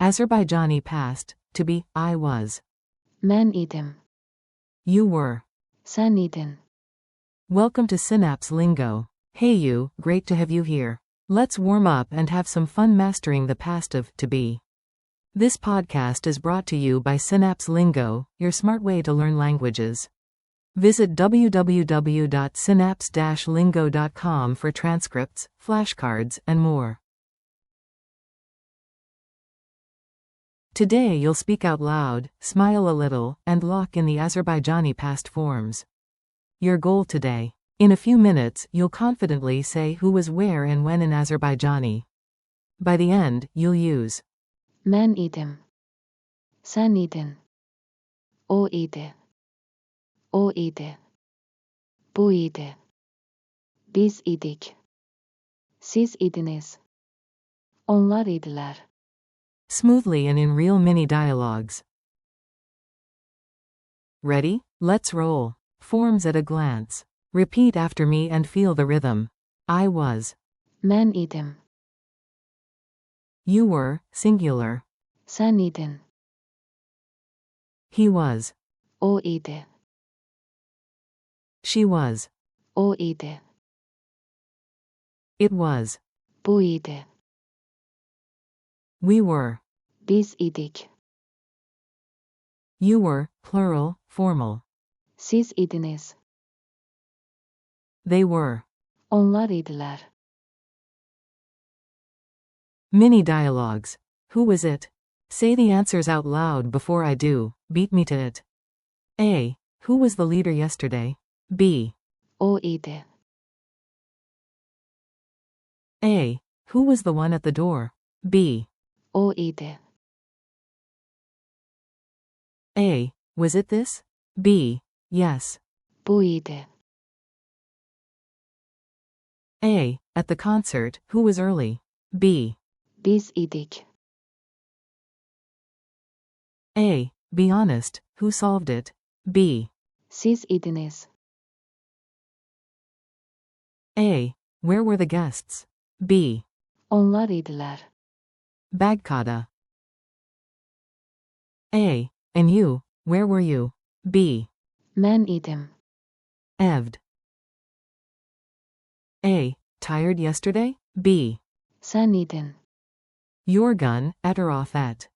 Azerbaijani past, to be, I was. Men idim. You were. Sen idin. Welcome to Synapse Lingo. Hey you, great to have you here. Let's warm up and have some fun mastering the past of to be. This podcast is brought to you by Synapse Lingo, your smart way to learn languages. Visit www.synapse-lingo.com for transcripts, flashcards, and more. Today you'll speak out loud, smile a little, and lock in the Azerbaijani past forms. Your goal today. In a few minutes, you'll confidently say who was where and when in Azerbaijani. By the end, you'll use Men idim. Sen idin. O idi. O idi. Bu idi. Biz idik. Siz idiniz. Onlar idiler. smoothly and in real mini dialogues. Ready? Let's roll. Forms at a glance. Repeat after me and feel the rhythm. I was. Men idim. You were, singular. Sen idin. He was. O idi. She was. O idi. It was. Bu idi. We were. Biz idik. You were, plural, formal. Siz idiniz. They were. Onlar idiler. Mini dialogues. Who was it? Say the answers out loud before I do. Beat me to it. A. Who was the leader yesterday? B. O idi. A. Who was the one at the door? B. O idi. A. Was it this? B. Yes. Bu idi. A. At the concert, who was early? B. Biz idik. A. Be honest, who solved it? B. Siz idiniz. A. Where were the guests? B. Onlar idiler. Bagkada. A. And you, where were you? B. Men idim. Evd. A. Tired yesterday? B. Sen idin. Yorgun, Eteroff at.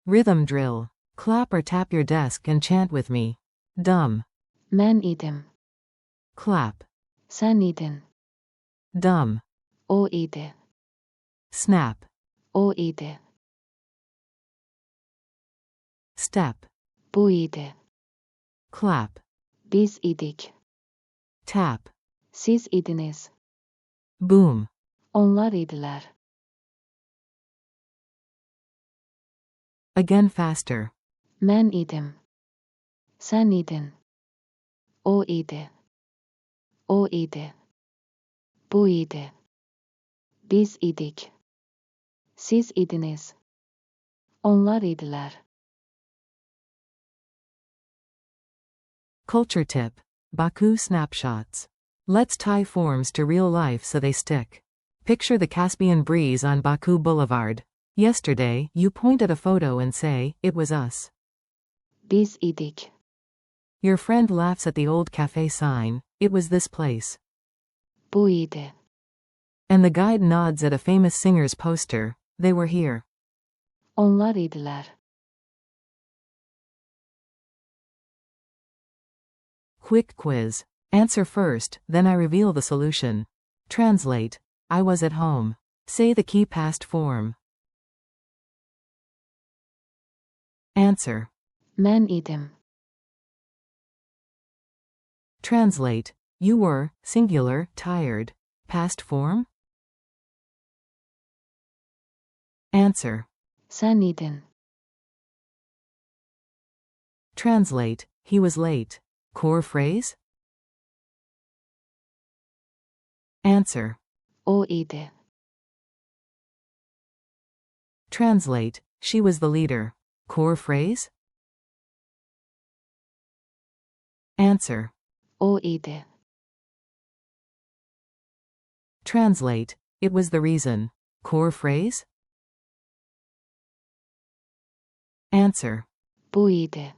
Rhythm drill. Clap or tap your desk and chant with me. Dumb. Men idim. Clap. Sen idin. Dumb. O idi. Snap. O idi. Step. Bu idi. Clap. Biz idik. Tap. Siz idiniz. Boom. Onlar idiler. Again faster. Men idim. Sen idin. O idi. O idi. Bu idi. Biz idik. Siz idiniz. Onlar idiler. Culture tip. Baku snapshots. Let's tie forms to real life so they stick. Picture the Caspian breeze on Baku Boulevard. Yesterday, you point at a photo and say, it was us. Biz idik. Your friend laughs at the old cafe sign, it was this place. Bu idi. And the guide nods at a famous singer's poster, they were here. Onlar idiler. Quick quiz. Answer first, then I reveal the solution. Translate. I was at home. Say the key past form. Answer. Men idim. Translate. You were, singular, tired. Past form? Answer. Sen idin. Translate. He was late. Core phrase? Answer. O idi. Translate. She was the leader. Core phrase? Answer. O idi. Translate. It was the reason. Core phrase? Answer. buydı.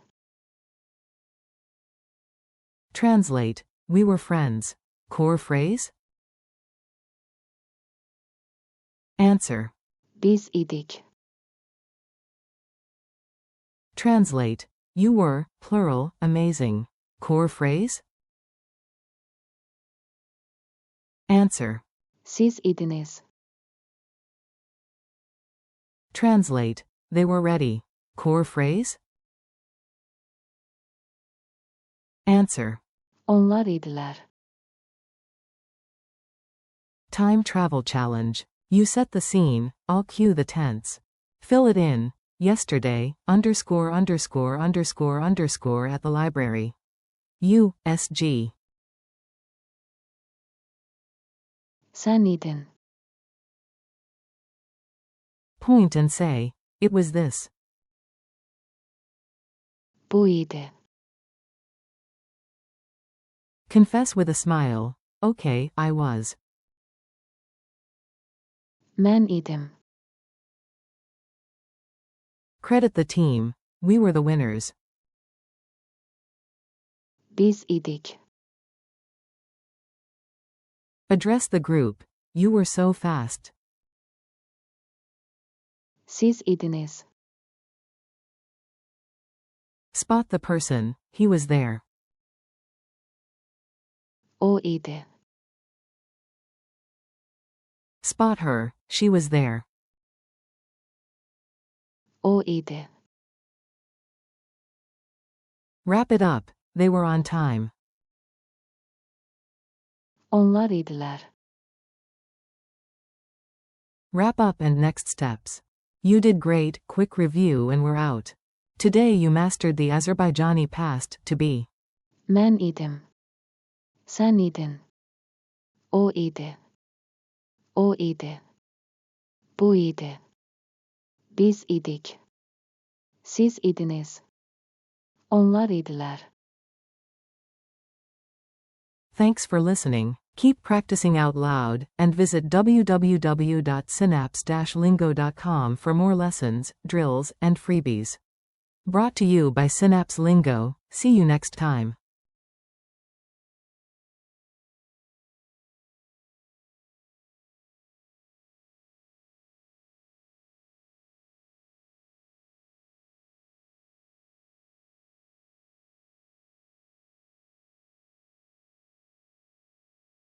Translate. We were friends. Core phrase? Answer. Biz idik. Translate. You were, plural, amazing. Core phrase? Answer. Siz idiniz. Translate. They were ready. Core phrase? Answer. Onlar idiler. Time travel challenge. You set the scene, I'll cue the tense. Fill it in. Yesterday, _____ at the library. U.S.G. Sen idin. Point and say, it was this. Buydı. Confess with a smile. Okay, I was. Men idim. Credit the team. We were the winners. Biz idik. Address the group. You were so fast. Siz idiniz. Spot the person. He was there. O idi. Spot her. She was there. O idi. Wrap it up. They were on time. Onlar idiler. Wrap up and next steps. You did great. Quick review and we're out. Today you mastered the Azerbaijani past to be. Men idim. Sen idin. O idi. O idi. Buydu. Biz idik. Siz idiniz. Onlar idiler. Thanks for listening. Keep practicing out loud, and visit www.synapse-lingo.com for more lessons, drills, and freebies. Brought to you by Synapse Lingo. See you next time.